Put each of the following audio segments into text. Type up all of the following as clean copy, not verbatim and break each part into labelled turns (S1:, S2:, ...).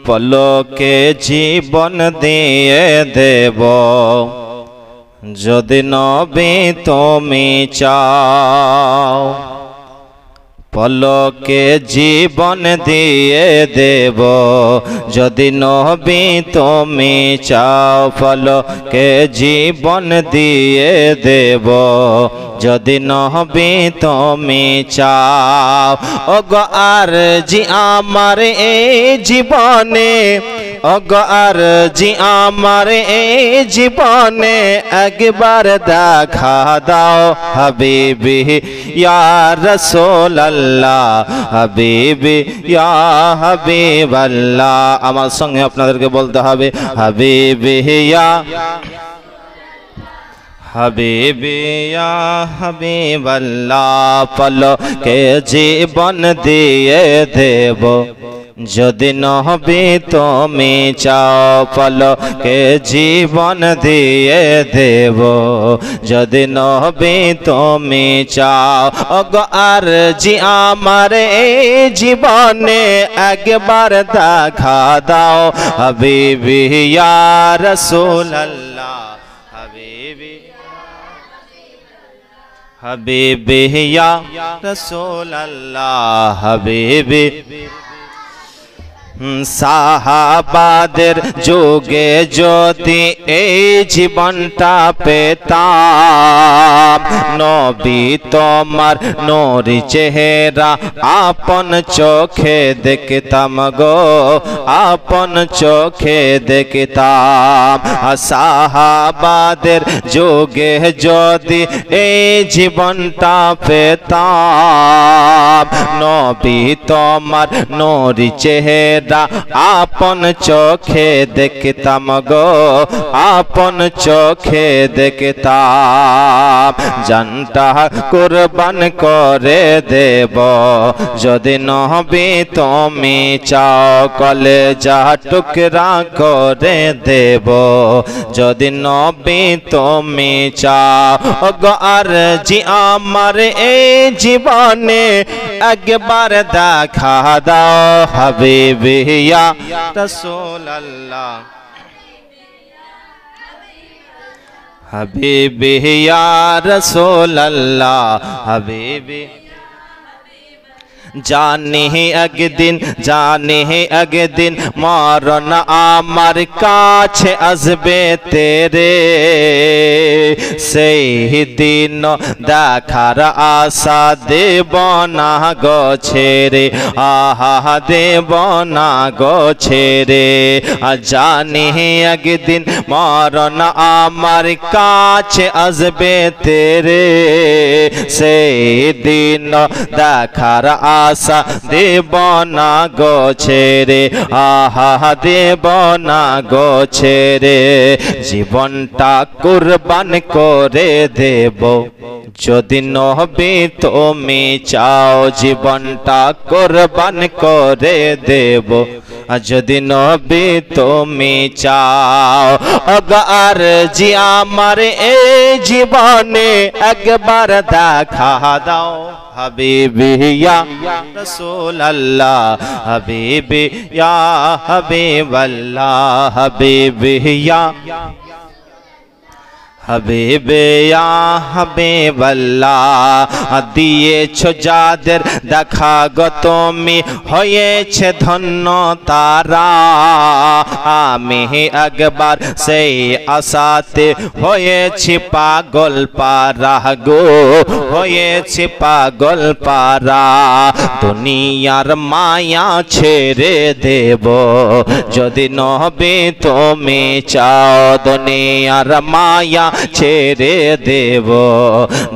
S1: পলকে জীবন দিয়ে দেব যদি নবী তুমি চাও পলকে জীবন দিয়ে দেব যদি নবী তুমি চাও পলকে জীবন দিয়ে দেব যদি নবী তুমি চাও ওগো আরজি আমার এই জীবনে ওগো আরজি আমার এই জীবনে একবার দেখা দাও হাবিবি ইয়া রাসূলুল্লাহ হাবিবি ইয়া হাবিবাল্লাহ আমার সঙ্গে আপনাদেরকে বলতে হবে হাবিবি ইয়া হাবিবি ইয়া হাবিবাল্লাহ পলকে জীবন দিয়ে দেব যদি নবী তুমি চাও পলকে জীবন দিয়ে দেব যদি নবী তুমি চাও ওগো আরজি আমার এই জীবনে একবার দেখা দাও হাবিবি ইয়া রাসূলুল্লাহ হাবিবি হাবিবি ইয়া রাসূলুল্লাহ হাবিবি সাহাবাদের যুগে যদি এই জীবনটা পেতাম নবী তোমার নূরি চেহারা আপন চোখে দেখতাম গো আপন চোখে দেখতাম সাহাবাদের যুগে যদি এই জীবনটা পেতাম নবী তোমার নূরি চেহারা আপন চোখে দেখতাম গো আপন চোখে দেখতাম জানটা কুরবান করে দেব যদি নবী তুমি চাও কলেজা টুকরা করে দেব যদি নবী তুমি চাও ওগো আরজি আমার এই জীবনে একবার দেখা দাও হাবিবি ইয়া রাসূলুল্লাহ হাবিবি ইয়া রাসূলুল্লাহ হাবিবি জানি একদিন মরণ আমার কাছে আসবে তেরে সেই দিন দেখার আশা দেব না গো ছেড়ে আহা দেব না গো ছেড়ে জানি একদিন মরণ আমার কাছে আসবে তেরে সেই দিন দেখার আশা দেব না গো ছেড়ে আহা দেব না গো ছেড়ে জীবনটা কুরবান করে দেব যদি নবী তুমি চাও জীবনটা কুরবান করে দেব যদি নবী তুমি চাও ওগো আরজি আমার এই জীবনে একবার দেখা দাও হাবিবি ইয়া রাসূলুল্লাহ হাবিবি ইয়া হাবিবাল্লাহ হাবিবি ইয়া হাবিবে ইয়া হাবিবাল্লাহ দিয়েছো যাদের দেখা গো তুমি হয়েছে ধন্য তারা আমি একবার সেই আশাতে হয়েছি পাগল পারা গো হয়েছি পাগল পারা দুনিয়ার মায়া ছেড়ে দেব যদি নবী তুমি চাও দুনিয়ার মায়া ছেড়ে দেব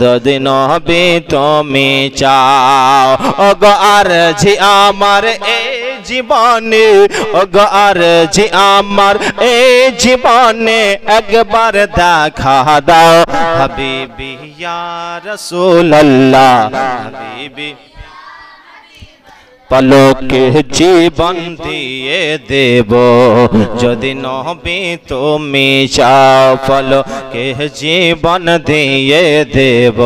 S1: যদি নবী তুমি চাও ওগো আরজি আমার এই জীবনে ওগো আরজি আমার এই জীবনে একবার দেখা দাও হাবিবি ইয়া রাসূলুল্লাহ হাবিবি পলকে জীবন দিয়ে দেব যদি নবী তুমি চাও পলকে জীবন দিয়ে দেব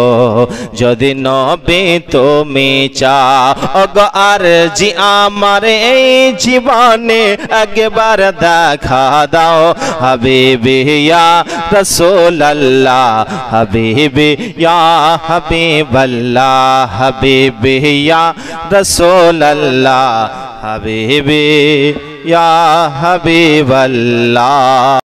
S1: যদি নবী তুমি চাও ওগো আরজি আমার এই জীবনে একবার দেখা দাও হাবিবি ইয়া রাসূলুল্লাহ হাবিবি ইয়া হাবিবাল্লাহ হাবিবি ইয়া রাসূলুল্লাহ হাবিবি ইয়া হাবিবাল্লাহ।